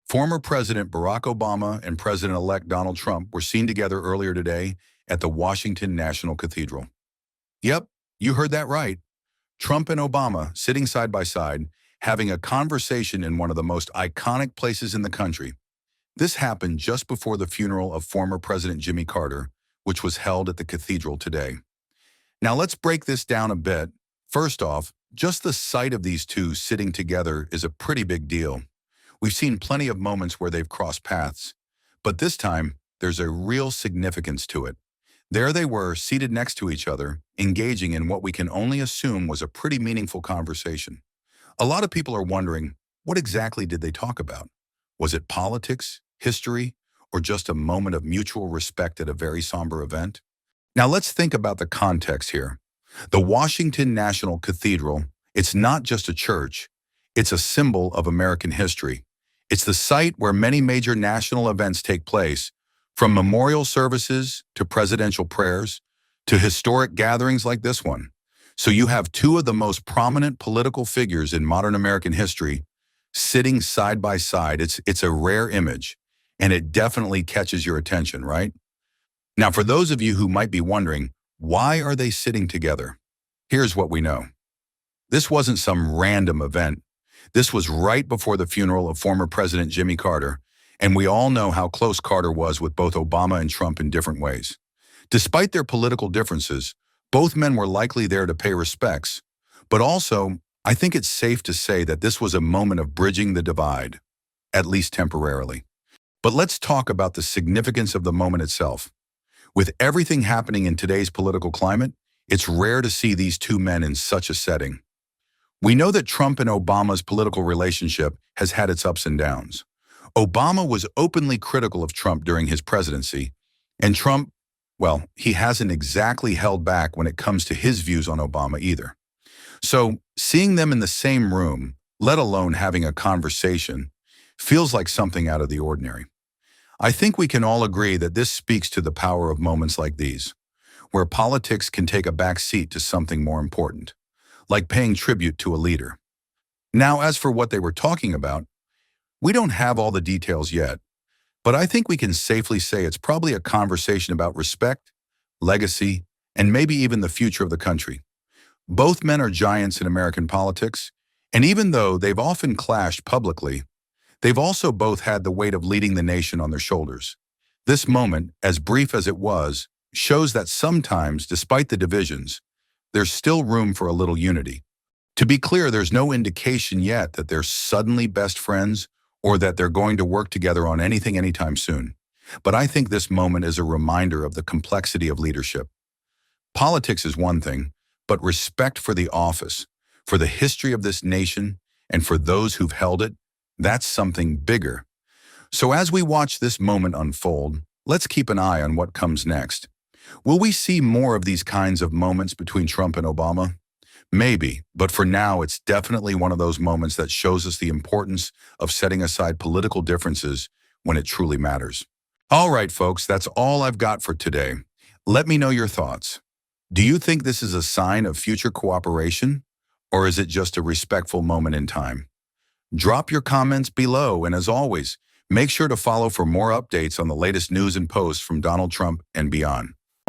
Former President Barack Obama and President-elect Donald Trump were seen together earlier today at the Washington National Cathedral. Yep, you heard that right. Trump and Obama sitting side by side, having a conversation in one of the most iconic places in the country. This happened just before the funeral of former President Jimmy Carter, which was held at the cathedral today. Now let's break this down a bit. First off, just the sight of these two sitting together is a pretty big deal. We've seen plenty of moments where they've crossed paths, but this time there's a real significance to it. There they were, seated next to each other, engaging in what we can only assume was a pretty meaningful conversation. A lot of people are wondering, what exactly did they talk about? Was it politics, history, or just a moment of mutual respect at a very somber event? Now let's think about the context here. The Washington National Cathedral, it's not just a church, it's a symbol of American history. It's the site where many major national events take place, from memorial services to presidential prayers to historic gatherings like this one. So you have two of the most prominent political figures in modern American history sitting side by side. It's a rare image, and it definitely catches your attention, right? Now, for those of you who might be wondering, why are they sitting together? Here's what we know. This wasn't some random event. This was right before the funeral of former President Jimmy Carter, and we all know how close Carter was with both Obama and Trump in different ways. Despite their political differences, both men were likely there to pay respects, but also, I think it's safe to say that this was a moment of bridging the divide, at least temporarily. But let's talk about the significance of the moment itself. With everything happening in today's political climate, it's rare to see these two men in such a setting. We know that Trump and Obama's political relationship has had its ups and downs. Obama was openly critical of Trump during his presidency, and Trump, well, he hasn't exactly held back when it comes to his views on Obama either. So, seeing them in the same room, let alone having a conversation, feels like something out of the ordinary. I think we can all agree that this speaks to the power of moments like these, where politics can take a back seat to something more important, like paying tribute to a leader. Now, as for what they were talking about, we don't have all the details yet, but I think we can safely say it's probably a conversation about respect, legacy, and maybe even the future of the country. Both men are giants in American politics, and even though they've often clashed publicly, they've also both had the weight of leading the nation on their shoulders. This moment, as brief as it was, shows that sometimes, despite the divisions, there's still room for a little unity. To be clear, there's no indication yet that they're suddenly best friends or that they're going to work together on anything anytime soon. But I think this moment is a reminder of the complexity of leadership. Politics is one thing, but respect for the office, for the history of this nation, and for those who've held it, that's something bigger. So as we watch this moment unfold, let's keep an eye on what comes next. Will we see more of these kinds of moments between Trump and Obama? Maybe, but for now, it's definitely one of those moments that shows us the importance of setting aside political differences when it truly matters. All right, folks, that's all I've got for today. Let me know your thoughts. Do you think this is a sign of future cooperation, or is it just a respectful moment in time? Drop your comments below, and as always, make sure to follow for more updates on the latest news and posts from Donald Trump and beyond.